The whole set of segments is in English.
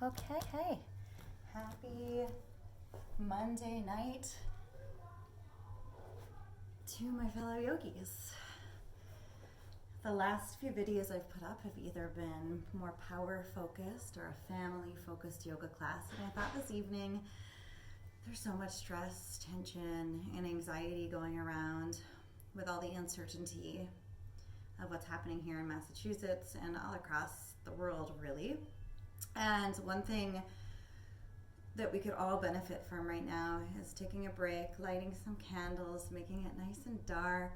Okay, happy Monday night to my fellow yogis. The last few videos I've put up have either been more power focused or a family focused yoga class, and I thought this evening there's so much stress, tension, and anxiety going around with all the uncertainty of what's happening here in Massachusetts and all across the world, really. And one thing that we could all benefit from right now is taking a break, lighting some candles, making it nice and dark,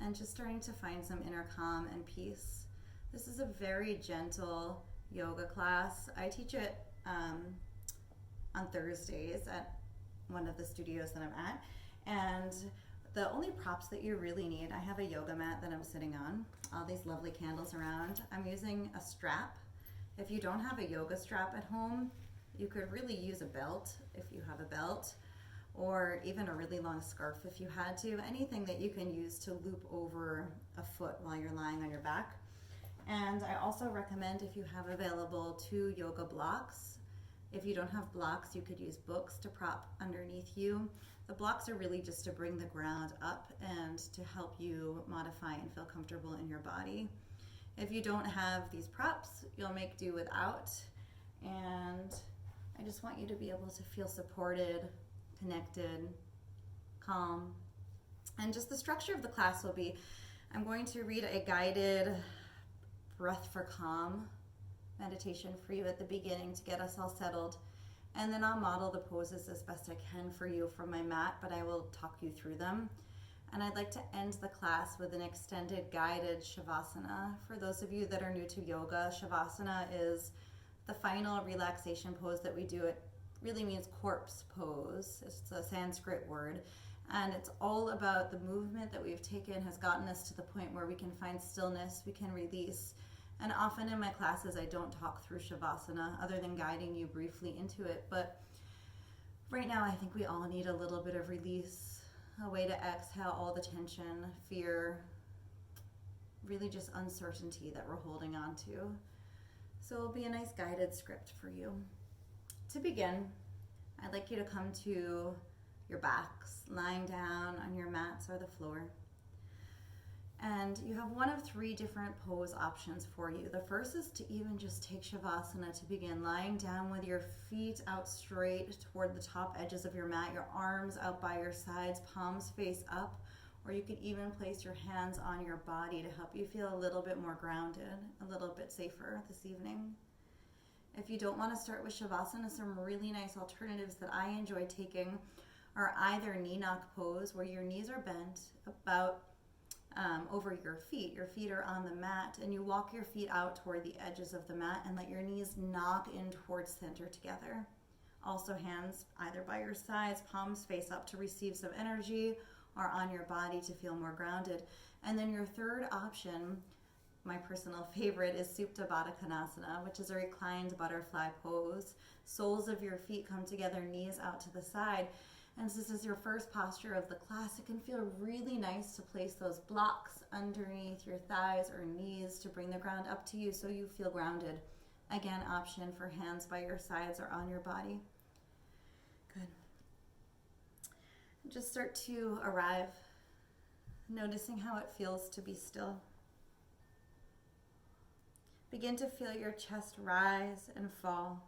and just starting to find some inner calm and peace. This is a very gentle yoga class. I teach it on Thursdays at one of the studios that I'm at, and the only props that you really need, I have a yoga mat that I'm sitting on, all these lovely candles around. I'm using a strap. If you don't have a yoga strap at home, you could really use a belt if you have a belt, or even a really long scarf if you had to, anything that you can use to loop over a foot while you're lying on your back. And I also recommend, if you have available, 2 yoga blocks. If you don't have blocks, you could use books to prop underneath you. The blocks are really just to bring the ground up and to help you modify and feel comfortable in your body. If you don't have these props, you'll make do without. And I just want you to be able to feel supported, connected, calm. And just the structure of the class will be, I'm going to read a guided breath for calm meditation for you at the beginning to get us all settled. And then I'll model the poses as best I can for you from my mat, but I will talk you through them. And I'd like to end the class with an extended guided Shavasana. For those of you that are new to yoga, Shavasana is the final relaxation pose that we do. It really means corpse pose. It's a Sanskrit word. And it's all about the movement that we've taken has gotten us to the point where we can find stillness, we can release. And often in my classes, I don't talk through Shavasana other than guiding you briefly into it. But right now, I think we all need a little bit of release, a way to exhale all the tension, fear, really just uncertainty that we're holding on to. So it'll be a nice guided script for you. To begin, I'd like you to come to your backs, lying down on your mats or the floor. And you have one of 3 different pose options for you. The first is to even just take Shavasana to begin, lying down with your feet out straight toward the top edges of your mat, your arms out by your sides, palms face up, or you could even place your hands on your body to help you feel a little bit more grounded, a little bit safer this evening. If you don't want to start with Shavasana, some really nice alternatives that I enjoy taking are either knee knock pose, where your knees are bent about over your feet. Your feet are on the mat, and you walk your feet out toward the edges of the mat and let your knees knock in towards center together. Also, hands either by your sides, palms face up to receive some energy, or on your body to feel more grounded. And then your third option, my personal favorite, is Supta Baddha Konasana, which is a reclined butterfly pose. Soles of your feet come together, knees out to the side. And this is your first posture of the class. It can feel really nice to place those blocks underneath your thighs or knees to bring the ground up to you so you feel grounded. Again, option for hands by your sides or on your body. Good. Just start to arrive, noticing how it feels to be still. Begin to feel your chest rise and fall.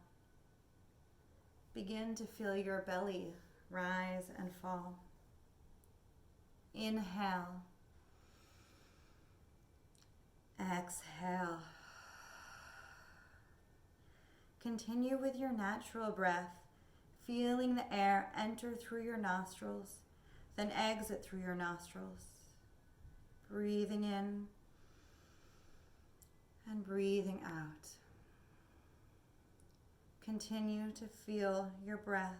Begin to feel your belly rise and fall. Inhale. Exhale. Continue with your natural breath, feeling the air enter through your nostrils, then exit through your nostrils. Breathing in and breathing out. Continue to feel your breath.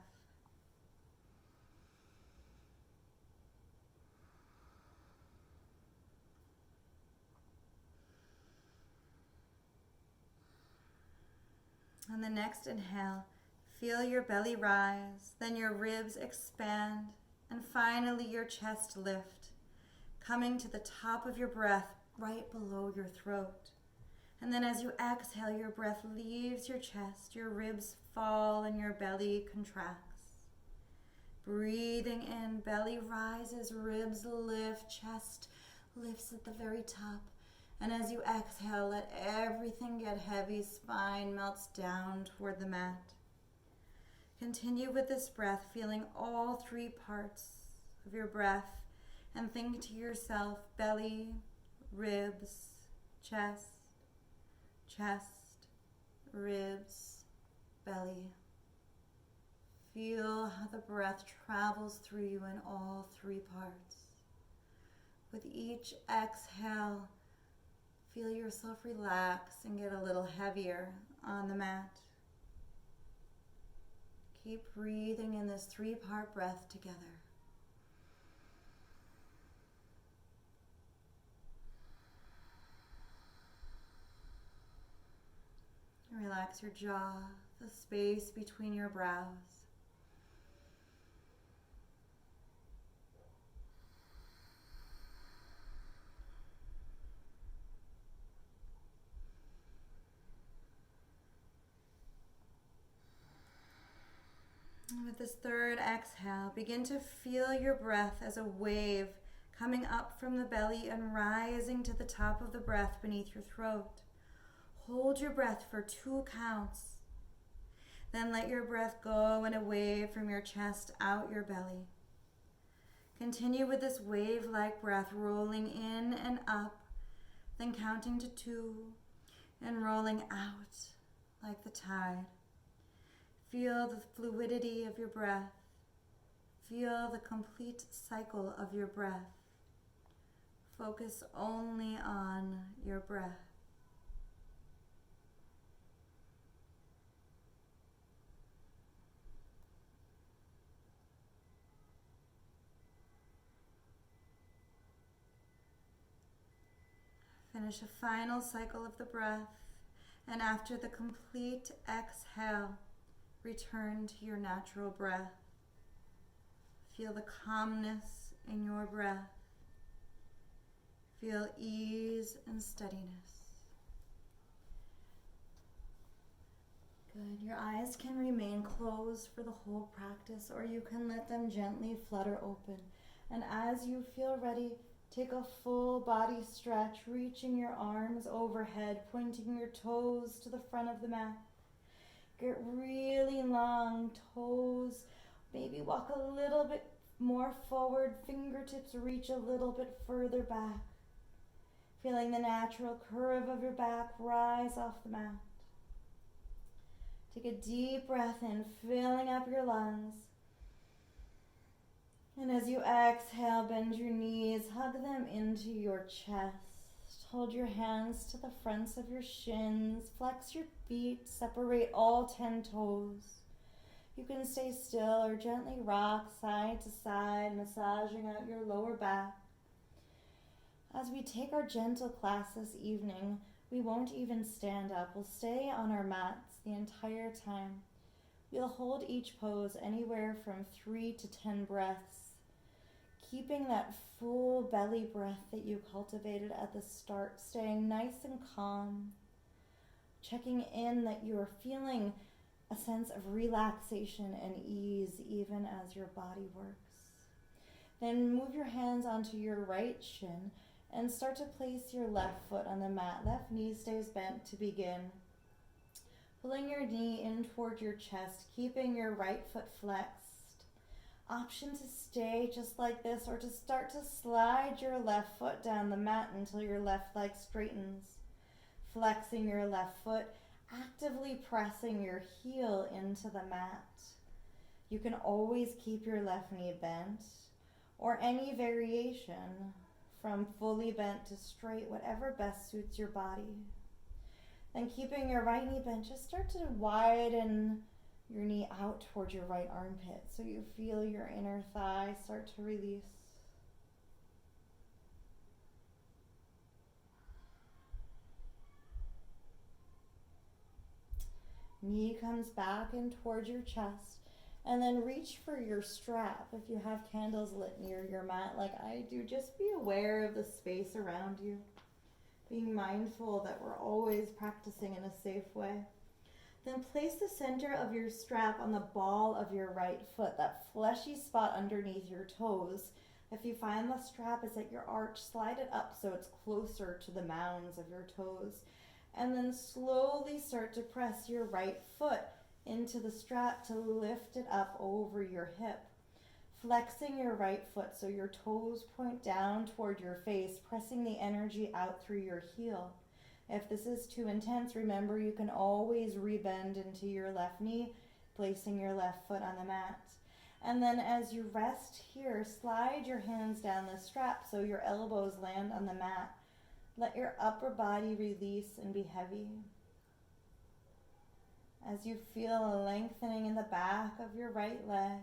On the next inhale, feel your belly rise, then your ribs expand, and finally your chest lift, coming to the top of your breath right below your throat. And then as you exhale, your breath leaves your chest, your ribs fall and your belly contracts. Breathing in, belly rises, ribs lift, chest lifts at the very top. And as you exhale, let everything get heavy, spine melts down toward the mat. Continue with this breath, feeling all three parts of your breath, and think to yourself, belly, ribs, chest, ribs, belly. Feel how the breath travels through you in all three parts. With each exhale, feel yourself relax and get a little heavier on the mat. Keep breathing in this three-part breath together. Relax your jaw, the space between your brows. And with this third exhale, begin to feel your breath as a wave coming up from the belly and rising to the top of the breath beneath your throat. Hold your breath for 2 counts. Then let your breath go in a wave from your chest out your belly. Continue with this wave-like breath, rolling in and up, then counting to 2 and rolling out like the tide. Feel the fluidity of your breath. Feel the complete cycle of your breath. Focus only on your breath. Finish a final cycle of the breath, and after the complete exhale, return to your natural breath. Feel the calmness in your breath. Feel ease and steadiness. Good. Your eyes can remain closed for the whole practice, or you can let them gently flutter open. And as you feel ready, take a full body stretch, reaching your arms overhead, pointing your toes to the front of the mat. Get really long toes. Maybe walk a little bit more forward. Fingertips reach a little bit further back. Feeling the natural curve of your back rise off the mat. Take a deep breath in, filling up your lungs. And as you exhale, bend your knees, hug them into your chest. Hold your hands to the fronts of your shins. Flex your feet, separate all 10 toes. You can stay still or gently rock side to side, massaging out your lower back. As we take our gentle class this evening, we won't even stand up. We'll stay on our mats the entire time. We'll hold each pose anywhere from 3 to 10 breaths, keeping that full belly breath that you cultivated at the start, staying nice and calm, checking in that you are feeling a sense of relaxation and ease even as your body works. Then move your hands onto your right shin and start to place your left foot on the mat. Left knee stays bent to begin. Pulling your knee in toward your chest, keeping your right foot flexed. Option to stay just like this, or to start to slide your left foot down the mat until your left leg straightens. Flexing your left foot, actively pressing your heel into the mat. You can always keep your left knee bent, or any variation from fully bent to straight, whatever best suits your body. Then keeping your right knee bent, just start to widen your knee out towards your right armpit so you feel your inner thigh start to release. Knee comes back in towards your chest, and then reach for your strap. If you have candles lit near your mat like I do, just be aware of the space around you. being mindful that we're always practicing in a safe way. Then place the center of your strap on the ball of your right foot, that fleshy spot underneath your toes. If you find the strap is at your arch, slide it up so it's closer to the mounds of your toes. And then slowly start to press your right foot into the strap to lift it up over your hip. Flexing your right foot so your toes point down toward your face, pressing the energy out through your heel. If this is too intense, remember you can always rebend into your left knee, placing your left foot on the mat. And then as you rest here, slide your hands down the strap so your elbows land on the mat. Let your upper body release and be heavy. As you feel a lengthening in the back of your right leg,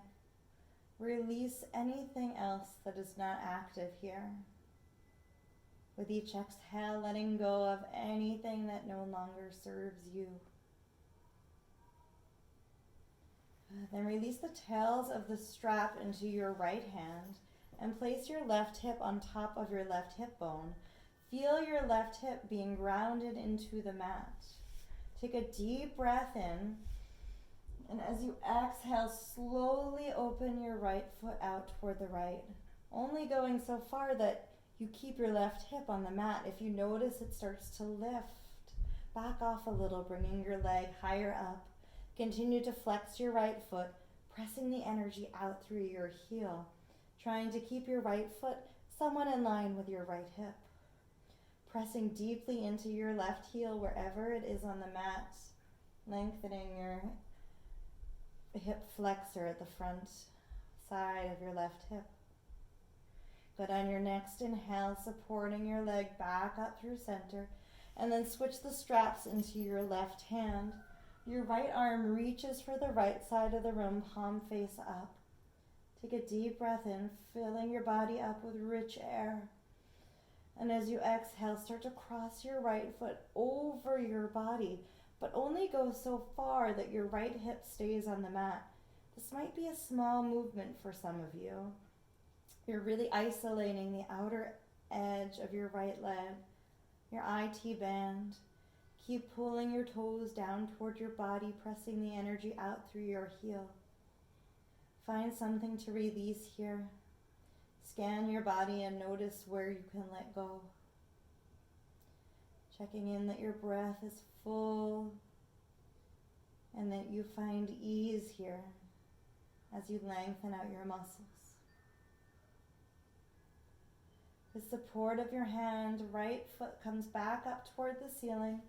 release anything else that is not active here. With each exhale, letting go of anything that no longer serves you. Then release the tails of the strap into your right hand and place your left hip on top of your left hip bone. Feel your left hip being grounded into the mat. Take a deep breath in, and as you exhale, slowly open your right foot out toward the right, only going so far that you keep your left hip on the mat. If you notice it starts to lift, back off a little, bringing your leg higher up. Continue to flex your right foot, pressing the energy out through your heel, trying to keep your right foot somewhat in line with your right hip. Pressing deeply into your left heel wherever it is on the mat, lengthening your hip flexor at the front side of your left hip. Good. On your next inhale, supporting your leg back up through center, and then switch the straps into your left hand. Your right arm reaches for the right side of the room, palm face up. Take a deep breath in, filling your body up with rich air. And as you exhale, start to cross your right foot over your body, but only go so far that your right hip stays on the mat. This might be a small movement for some of you. You're really isolating the outer edge of your right leg, your IT band. Keep pulling your toes down toward your body, pressing the energy out through your heel. Find something to release here. Scan your body and notice where you can let go. Checking in that your breath is full and that you find ease here as you lengthen out your muscles. With support of your hand, right foot comes back up toward the ceiling.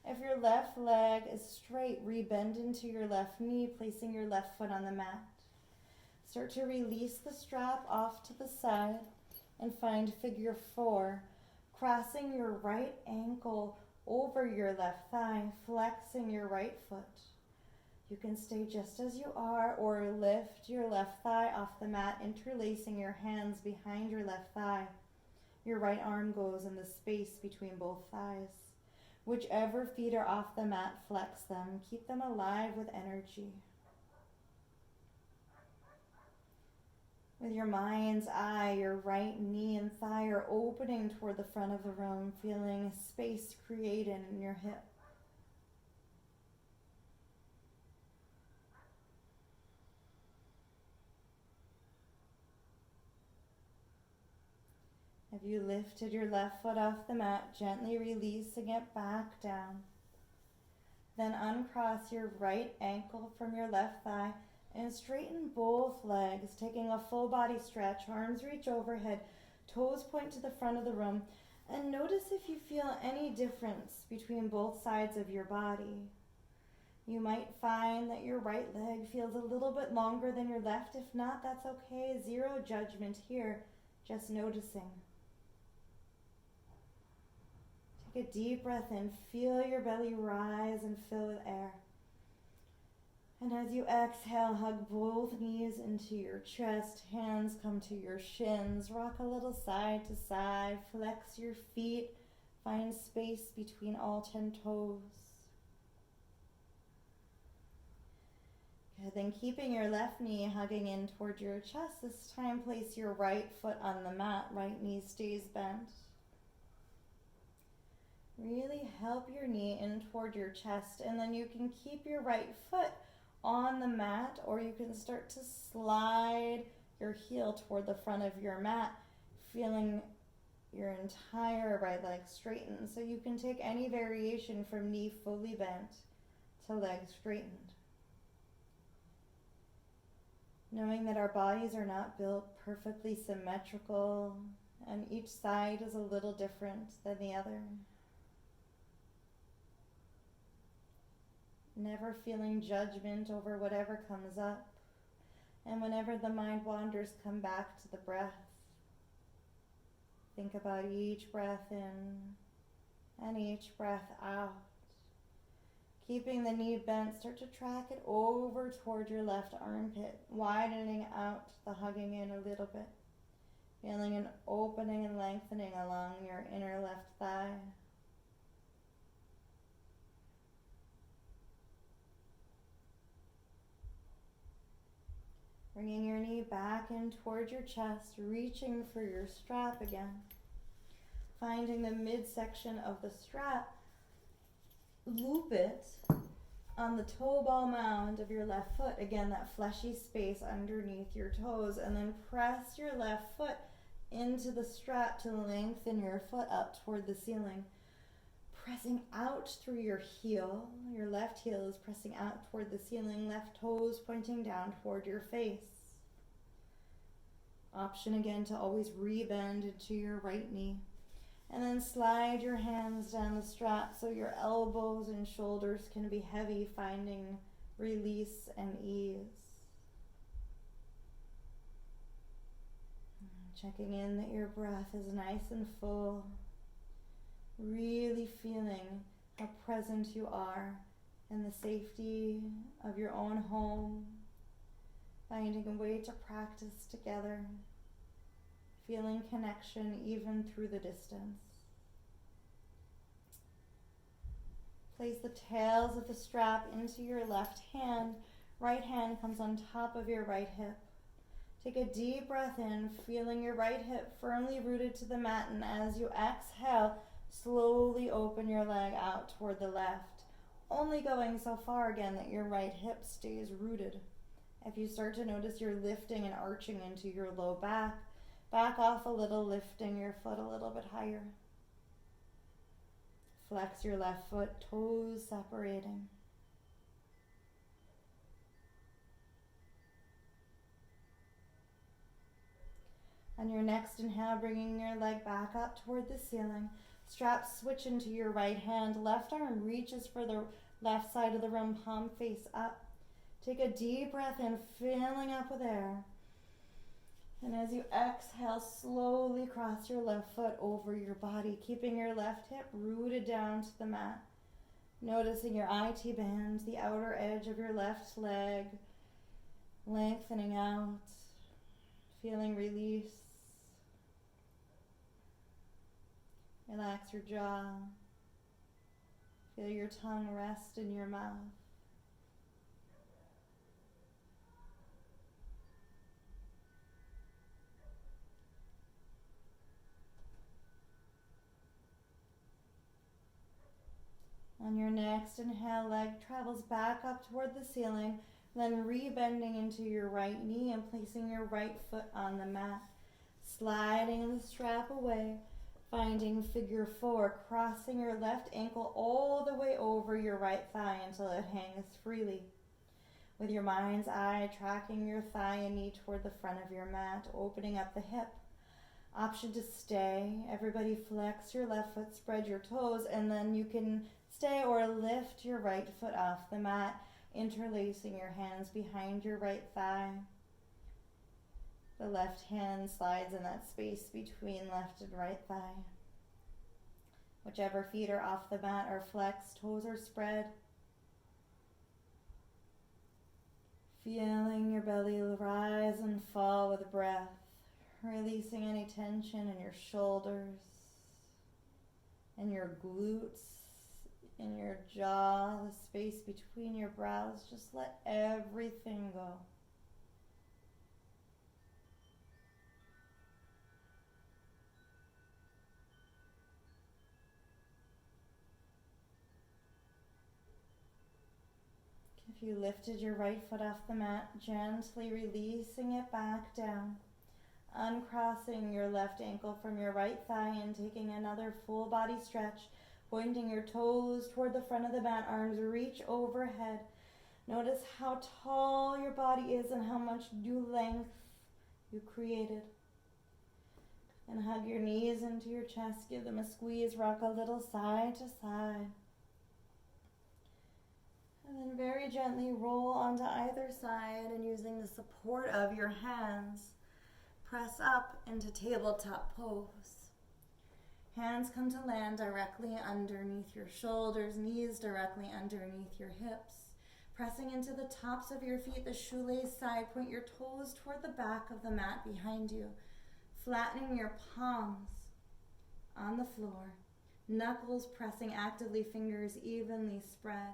If your left leg is straight, rebend into your left knee, placing your left foot on the mat. Start to release the strap off to the side and find figure 4, crossing your right ankle over your left thigh, flexing your right foot. You can stay just as you are or lift your left thigh off the mat, interlacing your hands behind your left thigh. Your right arm goes in the space between both thighs. Whichever feet are off the mat, flex them. Keep them alive with energy. With your mind's eye, your right knee and thigh are opening toward the front of the room, feeling space created in your hip. Have you lifted your left foot off the mat, gently releasing it back down? Then uncross your right ankle from your left thigh and straighten both legs, taking a full body stretch. Arms reach overhead, toes point to the front of the room, and notice if you feel any difference between both sides of your body. You might find that your right leg feels a little bit longer than your left. If not, that's okay. Zero judgment here, just noticing. Take a deep breath in, feel your belly rise and fill with air. And as you exhale, hug both knees into your chest, hands come to your shins, rock a little side to side, flex your feet, find space between all 10 toes. Good, then keeping your left knee hugging in toward your chest, this time place your right foot on the mat, right knee stays bent. Really help your knee in toward your chest, and then you can keep your right foot on the mat, or you can start to slide your heel toward the front of your mat, feeling your entire right leg straighten. So you can take any variation from knee fully bent to leg straightened. Knowing that our bodies are not built perfectly symmetrical, and each side is a little different than the other. Never feeling judgment over whatever comes up. And whenever the mind wanders, come back to the breath. Think about each breath in and each breath out. Keeping the knee bent, start to track it over toward your left armpit, widening out the hugging in a little bit. Feeling an opening and lengthening along your inner left thigh. Bringing your knee back in toward your chest, reaching for your strap again. Finding the midsection of the strap, loop it on the toe ball mound of your left foot. Again, that fleshy space underneath your toes, and then press your left foot into the strap to lengthen your foot up toward the ceiling. Pressing out through your heel. Your left heel is pressing out toward the ceiling, left toes pointing down toward your face. Option again to always rebend into your right knee. And then slide your hands down the strap so your elbows and shoulders can be heavy, finding release and ease. Checking in that your breath is nice and full. Really feeling how present you are in the safety of your own home. Finding a way to practice together. Feeling connection even through the distance. Place the tails of the strap into your left hand. Right hand comes on top of your right hip. Take a deep breath in, feeling your right hip firmly rooted to the mat, and as you exhale, slowly open your leg out toward the left, only going so far again that your right hip stays rooted. If you start to notice you're lifting and arching into your low back, back off a little, lifting your foot a little bit higher. Flex your left foot, toes separating. On your next inhale, bringing your leg back up toward the ceiling. Strap switch into your right hand. Left arm reaches for the left side of the room, palm face up. Take a deep breath in, filling up with air. And as you exhale, slowly cross your left foot over your body, keeping your left hip rooted down to the mat. Noticing your IT band, the outer edge of your left leg, lengthening out, feeling release. Relax your jaw. Feel your tongue rest in your mouth. On your next inhale, leg travels back up toward the ceiling, then rebending into your right knee and placing your right foot on the mat. Sliding the strap away, finding figure four, crossing your left ankle all the way over your right thigh until it hangs freely. With your mind's eye, tracking your thigh and knee toward the front of your mat, opening up the hip. Option to stay. Everybody flex your left foot, spread your toes, and then you can stay or lift your right foot off the mat, interlacing your hands behind your right thigh. The left hand slides in that space between left and right thigh. Whichever feet are off the mat are flexed, toes are spread. Feeling your belly rise and fall with breath, releasing any tension in your shoulders, and your glutes, in your jaw, the space between your brows. Just let everything go. you lifted your right foot off the mat, gently releasing it back down. Uncrossing your left ankle from your right thigh and taking another full body stretch, pointing your toes toward the front of the mat, arms reach overhead. Notice how tall your body is and how much new length you created. And hug your knees into your chest, give them a squeeze, rock a little side to side. And then very gently roll onto either side, and using the support of your hands, press up into Tabletop Pose. Hands come to land directly underneath your shoulders, knees directly underneath your hips. Pressing into the tops of your feet, the shoelace side, point your toes toward the back of the mat behind you. Flattening your palms on the floor, knuckles pressing actively, fingers evenly spread.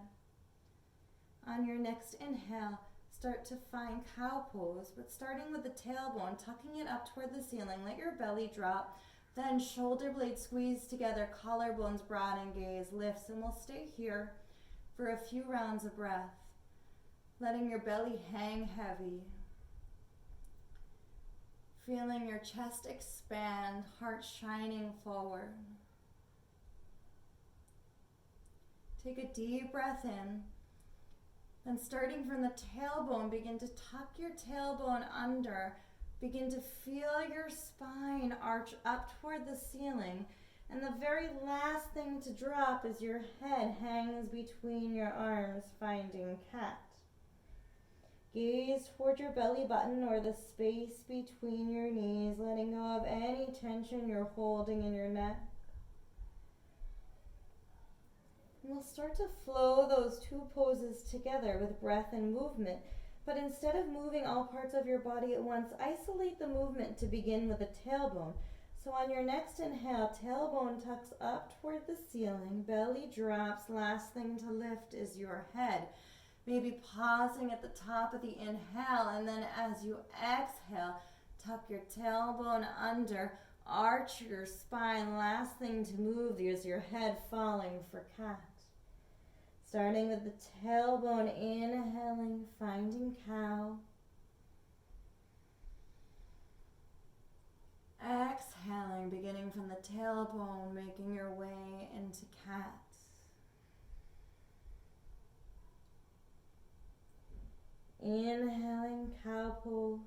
On your next inhale, start to find cow pose, but starting with the tailbone, tucking it up toward the ceiling, let your belly drop, then shoulder blades squeeze together, collarbones broaden, gaze lifts, and we'll stay here for a few rounds of breath, letting your belly hang heavy. Feeling your chest expand, heart shining forward. Take a deep breath in. Then starting from the tailbone, begin to tuck your tailbone under. Begin to feel your spine arch up toward the ceiling. And the very last thing to drop is your head hangs between your arms, finding cat. Gaze toward your belly button or the space between your knees, letting go of any tension you're holding in your neck. And we'll start to flow those two poses together with breath and movement. But instead of moving all parts of your body at once, isolate the movement to begin with the tailbone. So on your next inhale, tailbone tucks up toward the ceiling, belly drops, last thing to lift is your head. Maybe pausing at the top of the inhale, and then as you exhale, tuck your tailbone under, arch your spine. Last thing to move is your head falling for cat. Starting with the tailbone, inhaling, finding cow. Exhaling, beginning from the tailbone, making your way into cat. Inhaling, cow pose.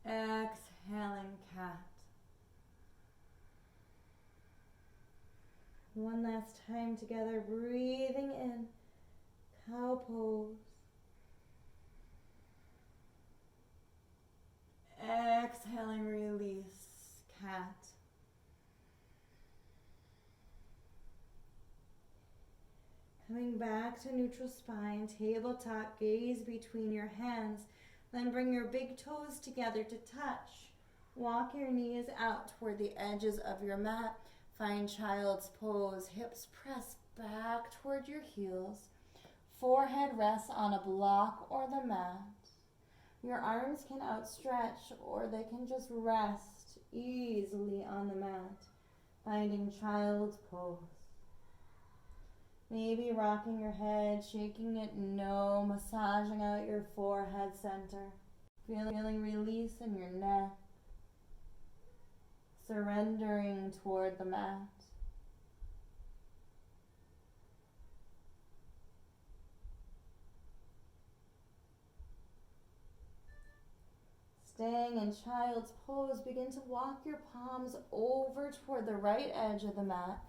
Exhaling, cat. One last time together, breathing in, cow pose. Exhaling, release, cat. Coming back to neutral spine, tabletop, gaze between your hands. Then bring your big toes together to touch. Walk your knees out toward the edges of your mat. Find child's pose, hips press back toward your heels. Forehead rests on a block or the mat. Your arms can outstretch or they can just rest easily on the mat. Finding child's pose. Maybe rocking your head, shaking it, no, massaging out your forehead center. Feeling release in your neck. Surrendering toward the mat. Staying in child's pose, begin to walk your palms over toward the right edge of the mat.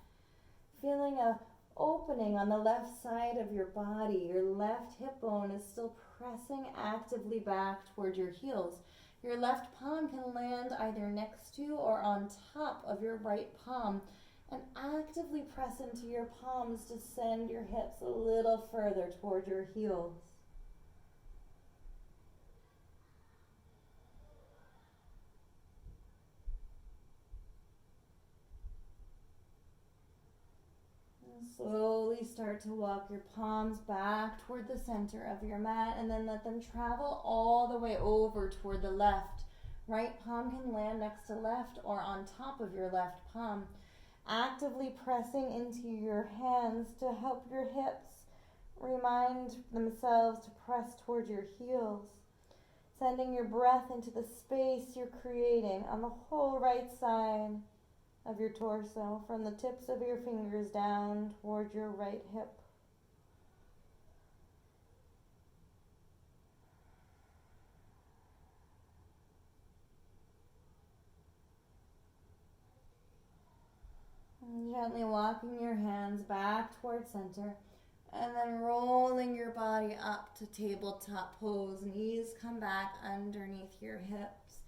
Feeling a opening on the left side of your body. Your left hip bone is still pressing actively back toward your heels. Your left palm can land either next to or on top of your right palm, and actively press into your palms to send your hips a little further toward your heels. Slowly start to walk your palms back toward the center of your mat, and then let them travel all the way over toward the left. Right palm can land next to left or on top of your left palm. actively pressing into your hands to help your hips remind themselves to press toward your heels, sending your breath into the space you're creating on the whole right side of your torso, from the tips of your fingers down toward your right hip. And gently walking your hands back toward center, and then rolling your body up to tabletop pose. Knees come back underneath your hips.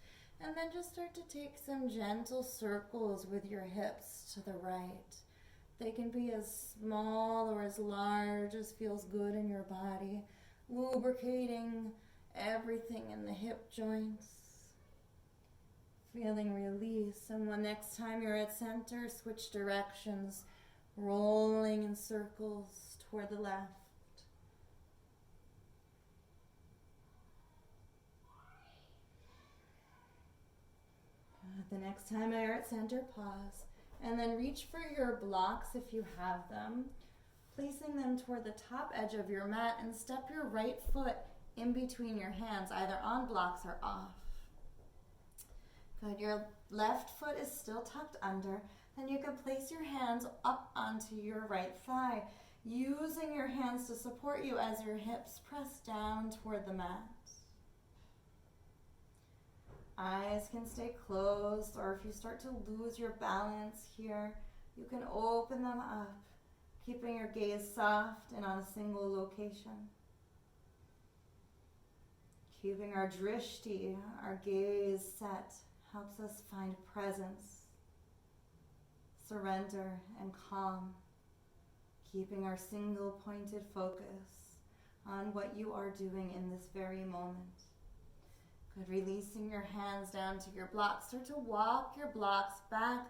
And then just start to take some gentle circles with your hips to the right. They can be as small or as large as feels good in your body, lubricating everything in the hip joints. Feeling release. And when next time you're at center, switch directions, rolling in circles toward the left. The next time you're at center, pause. And then reach for your blocks if you have them, placing them toward the top edge of your mat, and step your right foot in between your hands, either on blocks or off. Good. Your left foot is still tucked under. Then you can place your hands up onto your right thigh, using your hands to support you as your hips press down toward the mat. Eyes can stay closed, or if you start to lose your balance here, you can open them up, keeping your gaze soft and on a single location. Keeping our drishti, our gaze set, helps us find presence, surrender, and calm, keeping our single pointed focus on what you are doing in this very moment. Good. Releasing your hands down to your blocks. Start to walk your blocks back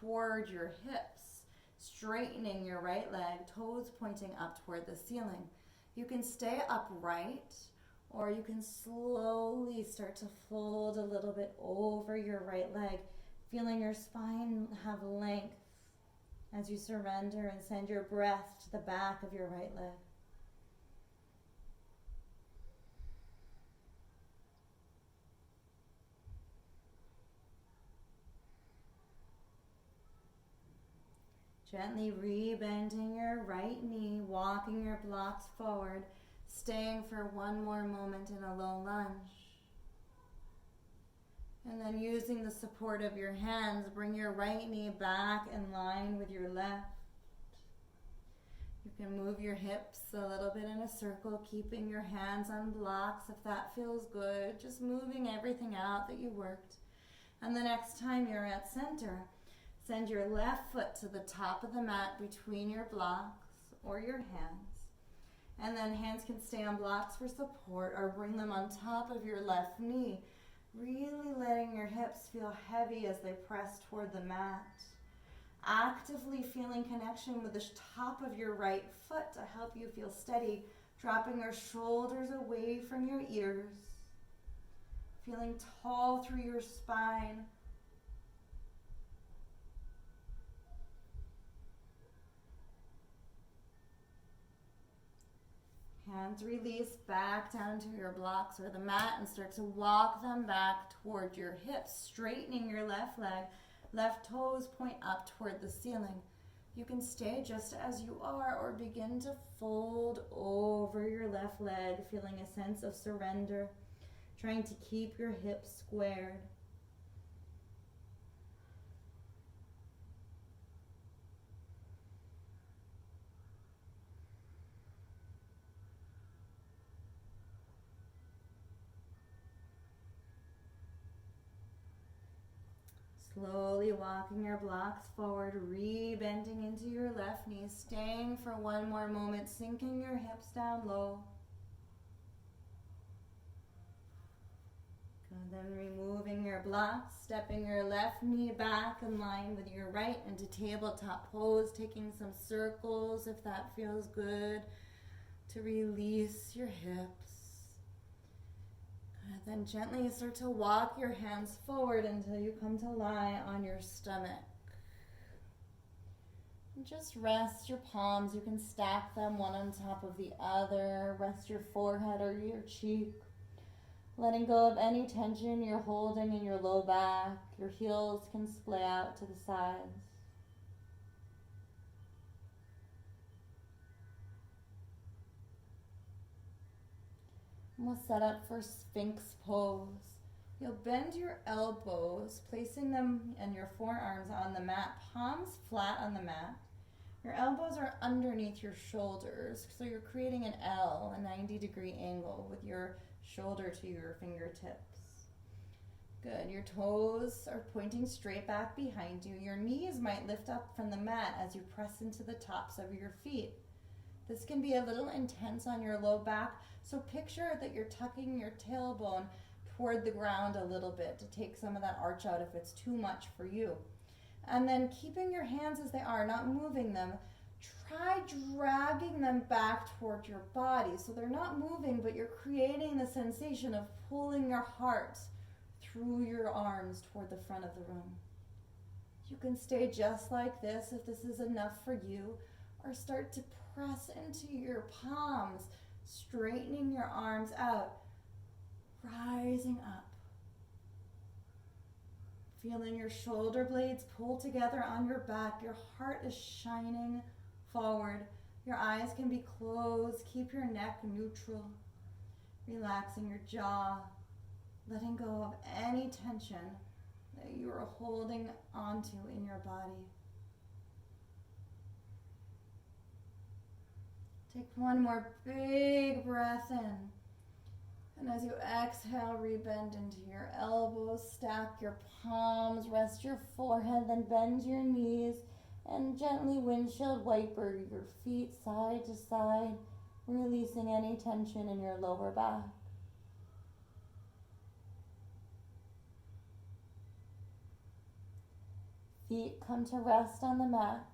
toward your hips, straightening your right leg, toes pointing up toward the ceiling. You can stay upright, or you can slowly start to fold a little bit over your right leg, feeling your spine have length as you surrender and send your breath to the back of your right leg. Gently re-bending your right knee, walking your blocks forward, staying for one more moment in a low lunge. And then using the support of your hands, bring your right knee back in line with your left. You can move your hips a little bit in a circle, keeping your hands on blocks if that feels good. Just moving everything out that you worked. And the next time you're at center, send your left foot to the top of the mat between your blocks or your hands. And then hands can stay on blocks for support, or bring them on top of your left knee, really letting your hips feel heavy as they press toward the mat. Actively feeling connection with the top of your right foot to help you feel steady, dropping your shoulders away from your ears, feeling tall through your spine. Hands release back down to your blocks or the mat, and start to walk them back toward your hips, straightening your left leg. Left toes point up toward the ceiling. You can stay just as you are, or begin to fold over your left leg, feeling a sense of surrender, trying to keep your hips squared. Slowly walking your blocks forward, re-bending into your left knee, staying for one more moment, sinking your hips down low. And then removing your blocks, stepping your left knee back in line with your right into tabletop pose, taking some circles if that feels good, to release your hips. Then gently start to walk your hands forward until you come to lie on your stomach. And just rest your palms. You can stack them one on top of the other. Rest your forehead or your cheek. Letting go of any tension you're holding in your low back. Your heels can splay out to the sides. And we'll set up for Sphinx Pose. You'll bend your elbows, placing them and your forearms on the mat, palms flat on the mat. Your elbows are underneath your shoulders, so you're creating an L, a 90-degree angle with your shoulder to your fingertips. Good. Your toes are pointing straight back behind you. Your knees might lift up from the mat as you press into the tops of your feet. This can be a little intense on your low back, so picture that you're tucking your tailbone toward the ground a little bit to take some of that arch out if it's too much for you. And then keeping your hands as they are, not moving them, try dragging them back toward your body. So they're not moving, but you're creating the sensation of pulling your heart through your arms toward the front of the room. You can stay just like this if this is enough for you, or start to press into your palms, straightening your arms out, rising up. Feeling your shoulder blades pull together on your back. Your heart is shining forward. Your eyes can be closed. Keep your neck neutral. Relaxing your jaw. Letting go of any tension that you are holding onto in your body. Take one more big breath in. And as you exhale, rebend into your elbows, stack your palms, rest your forehead, then bend your knees, and gently windshield wiper your feet side to side, releasing any tension in your lower back. Feet come to rest on the mat.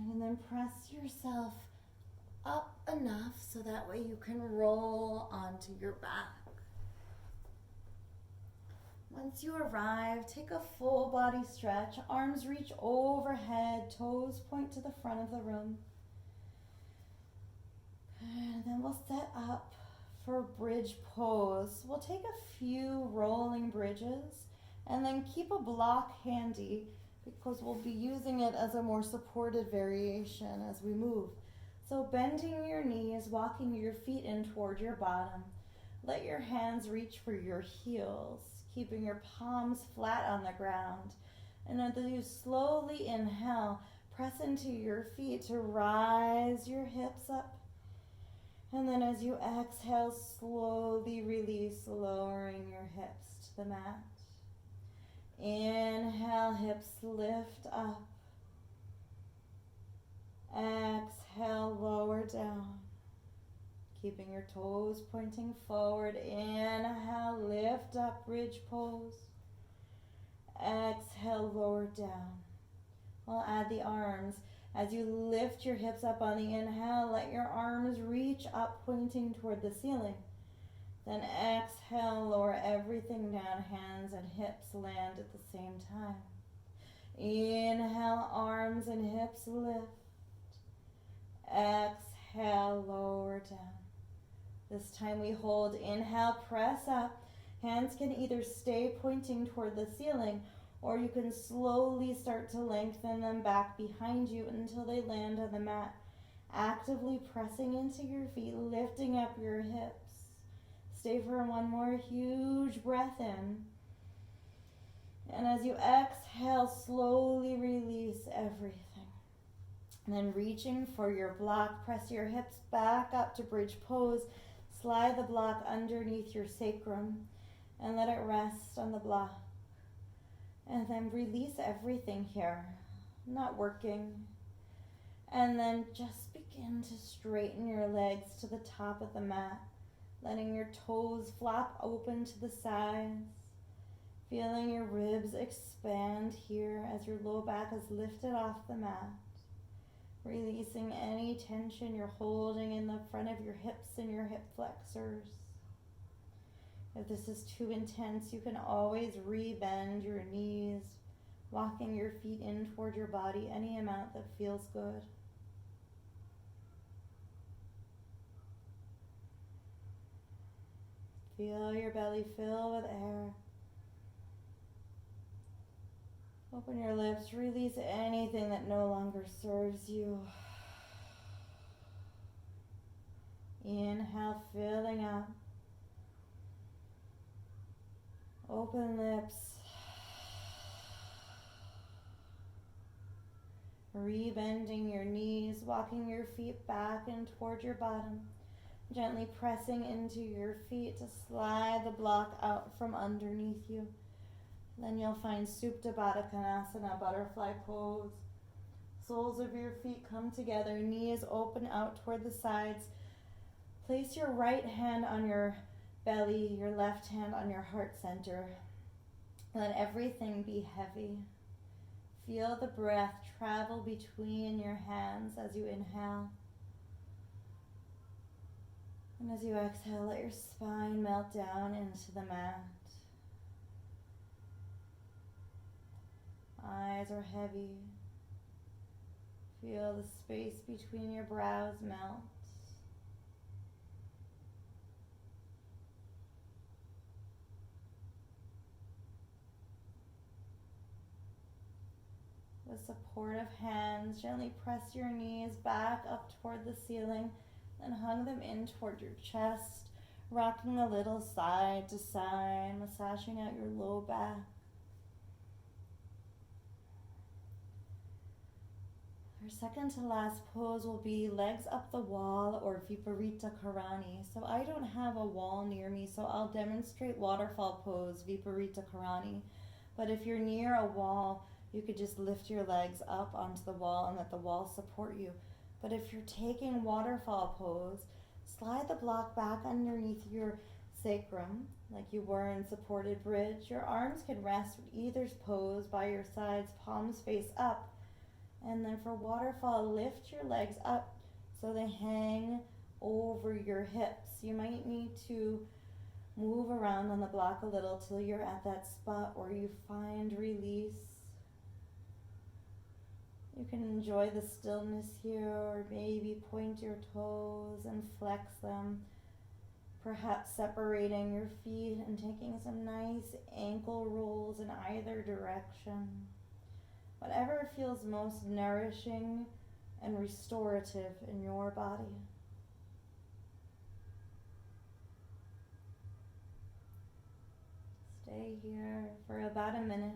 And then press yourself up enough so that way you can roll onto your back. Once you arrive, take a full body stretch. Arms reach overhead, toes point to the front of the room. And then we'll set up for bridge pose. We'll take a few rolling bridges and then keep a block handy because we'll be using it as a more supported variation as we move. So bending your knees, walking your feet in toward your bottom. Let your hands reach for your heels, keeping your palms flat on the ground. And as you slowly inhale, press into your feet to rise your hips up. And then as you exhale, slowly release, lowering your hips to the mat. Inhale, hips lift up. Exhale, lower down. Keeping your toes pointing forward. Inhale, lift up, bridge pose. Exhale, lower down. We'll add the arms. As you lift your hips up on the inhale, let your arms reach up, pointing toward the ceiling. Then exhale, lower everything down, hands and hips land at the same time. Inhale, arms and hips lift. Exhale, lower down. This time we hold. Inhale, press up. Hands can either stay pointing toward the ceiling, or you can slowly start to lengthen them back behind you until they land on the mat. Actively pressing into your feet, lifting up your hips. Stay for one more huge breath in. And as you exhale, slowly release everything. And then reaching for your block, press your hips back up to bridge pose. Slide the block underneath your sacrum and let it rest on the block. And then release everything here, not working. And then just begin to straighten your legs to the top of the mat, letting your toes flap open to the sides, feeling your ribs expand here as your low back is lifted off the mat, releasing any tension you're holding in the front of your hips and your hip flexors. If this is too intense, you can always rebend your knees, walking your feet in toward your body any amount that feels good. Feel your belly fill with air. Open your lips, release anything that no longer serves you. Inhale, filling up. Open lips. Rebending your knees, walking your feet back and toward your bottom. Gently pressing into your feet to slide the block out from underneath you. Then you'll find Supta Baddha Konasana, butterfly pose. Soles of your feet come together, knees open out toward the sides. Place your right hand on your belly, your left hand on your heart center. Let everything be heavy. Feel the breath travel between your hands as you inhale. And as you exhale, let your spine melt down into the mat. Eyes are heavy. Feel the space between your brows melt. With supportive hands, gently press your knees back up toward the ceiling, then hug them in toward your chest, rocking a little side to side, massaging out your low back. Our second to last pose will be legs up the wall or Viparita Karani. So I don't have a wall near me, so I'll demonstrate waterfall pose, Viparita Karani. But if you're near a wall, you could just lift your legs up onto the wall and let the wall support you. But if you're taking waterfall pose, slide the block back underneath your sacrum, like you were in supported bridge. Your arms can rest with either pose by your sides, palms face up. And then for waterfall, lift your legs up so they hang over your hips. You might need to move around on the block a little till you're at that spot where you find release. You can enjoy the stillness here, or maybe point your toes and flex them, perhaps separating your feet and taking some nice ankle rolls in either direction. Whatever feels most nourishing and restorative in your body. Stay here for about a minute.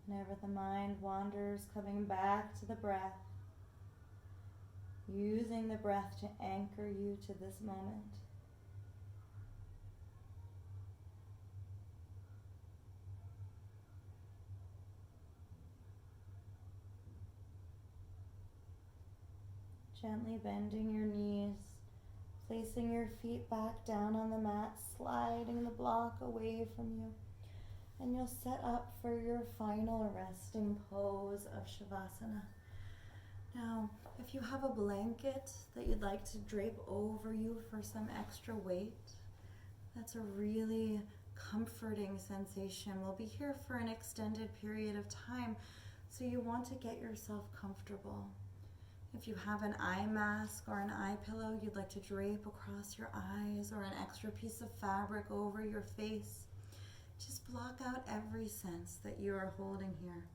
Whenever the mind wanders, coming back to the breath, using the breath to anchor you to this moment. Gently bending your knees, placing your feet back down on the mat, sliding the block away from you. And you'll set up for your final resting pose of Shavasana. Now, if you have a blanket that you'd like to drape over you for some extra weight, that's a really comforting sensation. We'll be here for an extended period of time, so you want to get yourself comfortable. If you have an eye mask or an eye pillow you'd like to drape across your eyes, or an extra piece of fabric over your face, just block out every sense that you are holding here.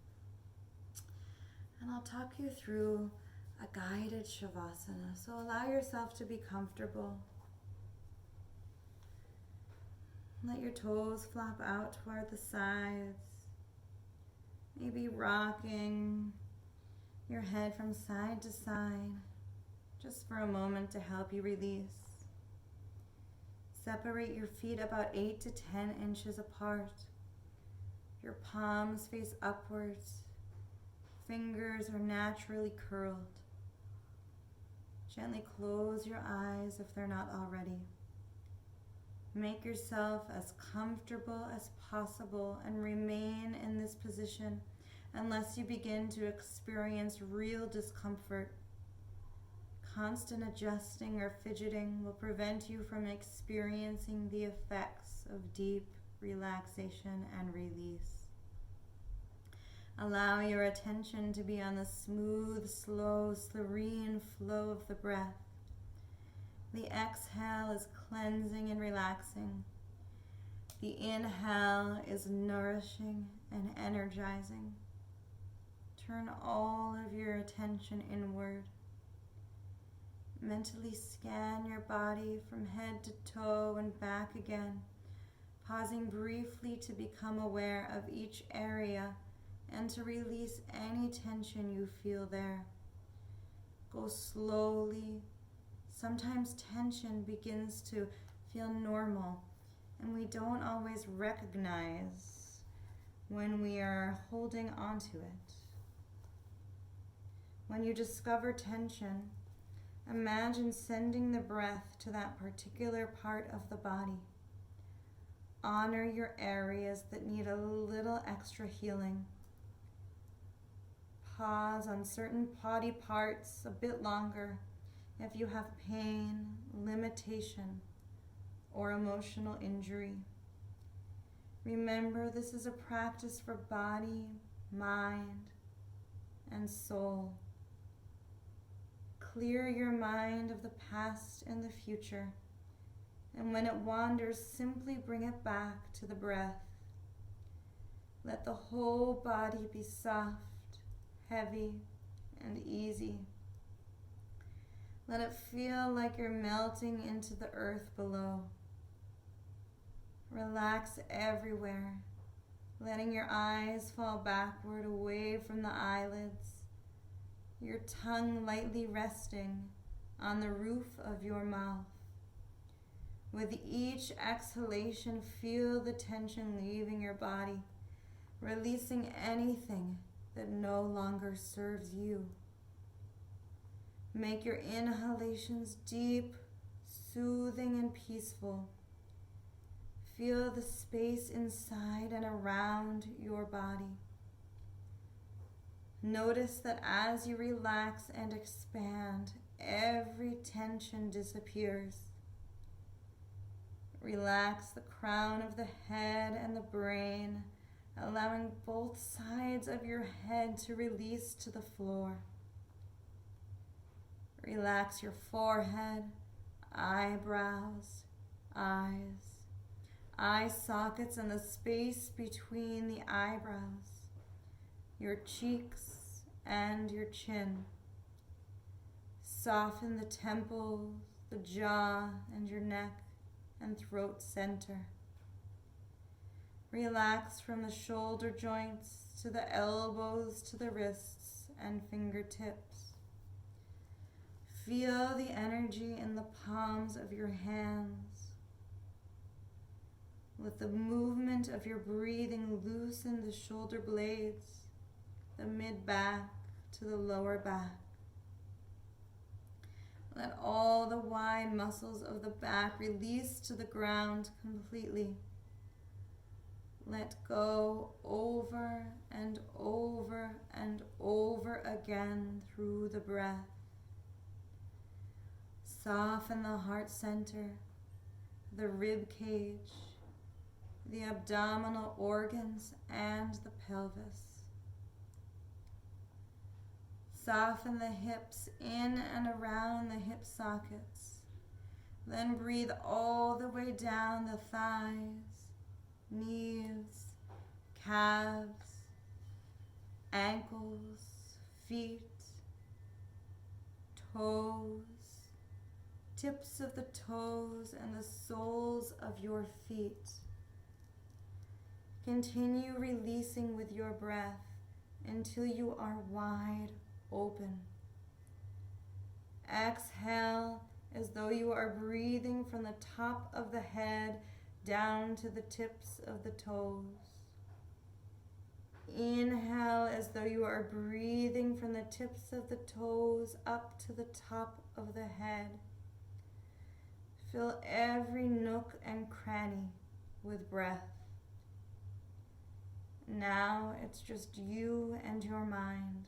And I'll talk you through a guided Shavasana. So allow yourself to be comfortable. Let your toes flap out toward the sides. Maybe rocking your head from side to side, just for a moment to help you release. Separate your feet about 8 to 10 inches apart. Your palms face upwards. Fingers are naturally curled. Gently close your eyes if they're not already. Make yourself as comfortable as possible and remain in this position unless you begin to experience real discomfort. Constant adjusting or fidgeting will prevent you from experiencing the effects of deep relaxation and release. Allow your attention to be on the smooth, slow, serene flow of the breath. The exhale is cleansing and relaxing. The inhale is nourishing and energizing. Turn all of your attention inward. Mentally scan your body from head to toe and back again, pausing briefly to become aware of each area and to release any tension you feel there. Go slowly. Sometimes tension begins to feel normal, and we don't always recognize when we are holding onto it. When you discover tension, imagine sending the breath to that particular part of the body. Honor your areas that need a little extra healing. Pause on certain body parts a bit longer if you have pain, limitation, or emotional injury. Remember, this is a practice for body, mind, and soul. Clear your mind of the past and the future, and when it wanders, simply bring it back to the breath. Let the whole body be soft, heavy, and easy. Let it feel like you're melting into the earth below. Relax everywhere, letting your eyes fall backward away from the eyelids, your tongue lightly resting on the roof of your mouth. With each exhalation, feel the tension leaving your body, releasing anything that no longer serves you. Make your inhalations deep, soothing, and peaceful. Feel the space inside and around your body. Notice that as you relax and expand, every tension disappears. Relax the crown of the head and the brain, allowing both sides of your head to release to the floor. Relax your forehead, eyebrows, eyes, eye sockets, and the space between the eyebrows, your cheeks and your chin. Soften the temples, the jaw, and your neck and throat center. Relax from the shoulder joints to the elbows to the wrists and fingertips. Feel the energy in the palms of your hands. With the movement of your breathing, loosen the shoulder blades, the mid-back to the lower back. Let all the wide muscles of the back release to the ground completely. Let go over and over and over again through the breath. Soften the heart center, the rib cage, the abdominal organs, and the pelvis. Soften the hips in and around the hip sockets. Then breathe all the way down the thighs, knees, calves, ankles, feet, toes, tips of the toes, and the soles of your feet. Continue releasing with your breath until you are wide open. Exhale as though you are breathing from the top of the head down to the tips of the toes. Inhale as though you are breathing from the tips of the toes up to the top of the head. Fill every nook and cranny with breath. Now it's just you and your mind.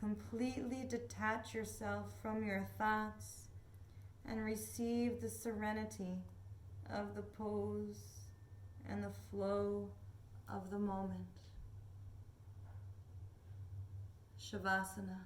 completely detach yourself from your thoughts and receive the serenity of the pose and the flow of the moment. Shavasana.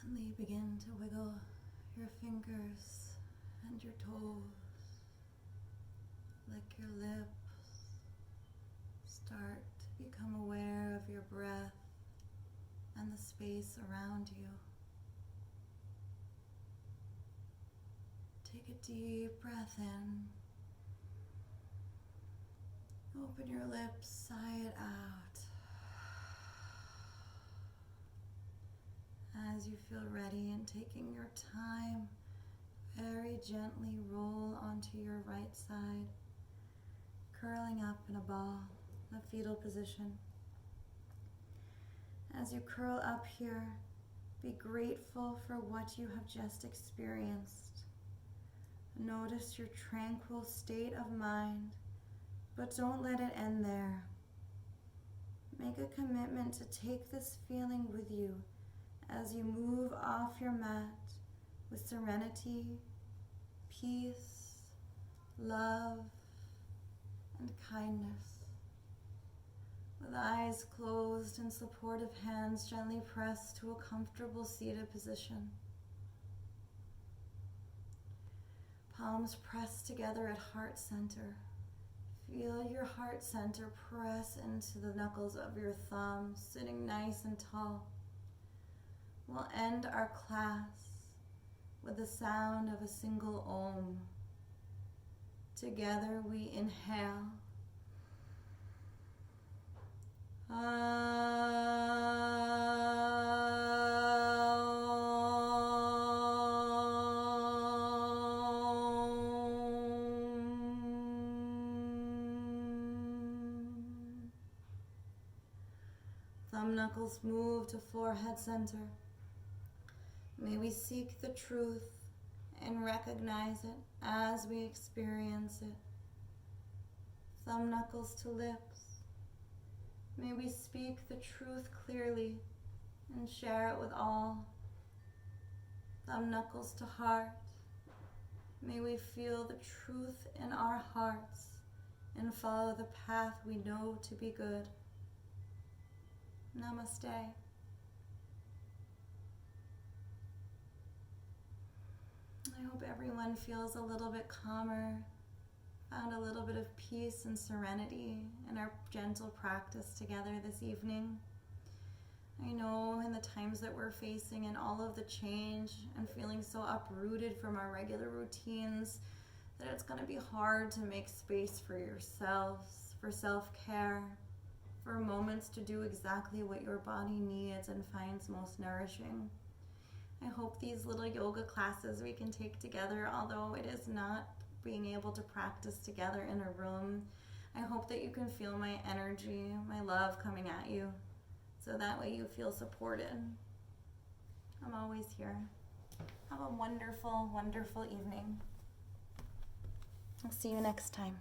Gently begin to wiggle your fingers and your toes. Lick your lips. Start to become aware of your breath and the space around you. Take a deep breath in. Open your lips, sigh it out. As you feel ready and taking your time, very gently roll onto your right side, curling up in a ball, a fetal position. As you curl up here, be grateful for what you have just experienced. Notice your tranquil state of mind, but don't let it end there. Make a commitment to take this feeling with you as you move off your mat with serenity, peace, love, and kindness. With eyes closed and supportive hands gently pressed to a comfortable seated position. Palms pressed together at heart center. Feel your heart center press into the knuckles of your thumbs, sitting nice and tall. We'll end our class with the sound of a single Om. Together we inhale. Thumb knuckles move to forehead center. May we seek the truth and recognize it as we experience it. Thumb knuckles to lips. May we speak the truth clearly and share it with all. Thumb knuckles to heart. May we feel the truth in our hearts and follow the path we know to be good. Namaste. I hope everyone feels a little bit calmer, found a little bit of peace and serenity in our gentle practice together this evening. I know in the times that we're facing and all of the change and feeling so uprooted from our regular routines that it's going to be hard to make space for yourselves, for self-care, for moments to do exactly what your body needs and finds most nourishing. I hope these little yoga classes we can take together, although it is not being able to practice together in a room, I hope that you can feel my energy, my love coming at you, so that way you feel supported. I'm always here. Have a wonderful, wonderful evening. I'll see you next time.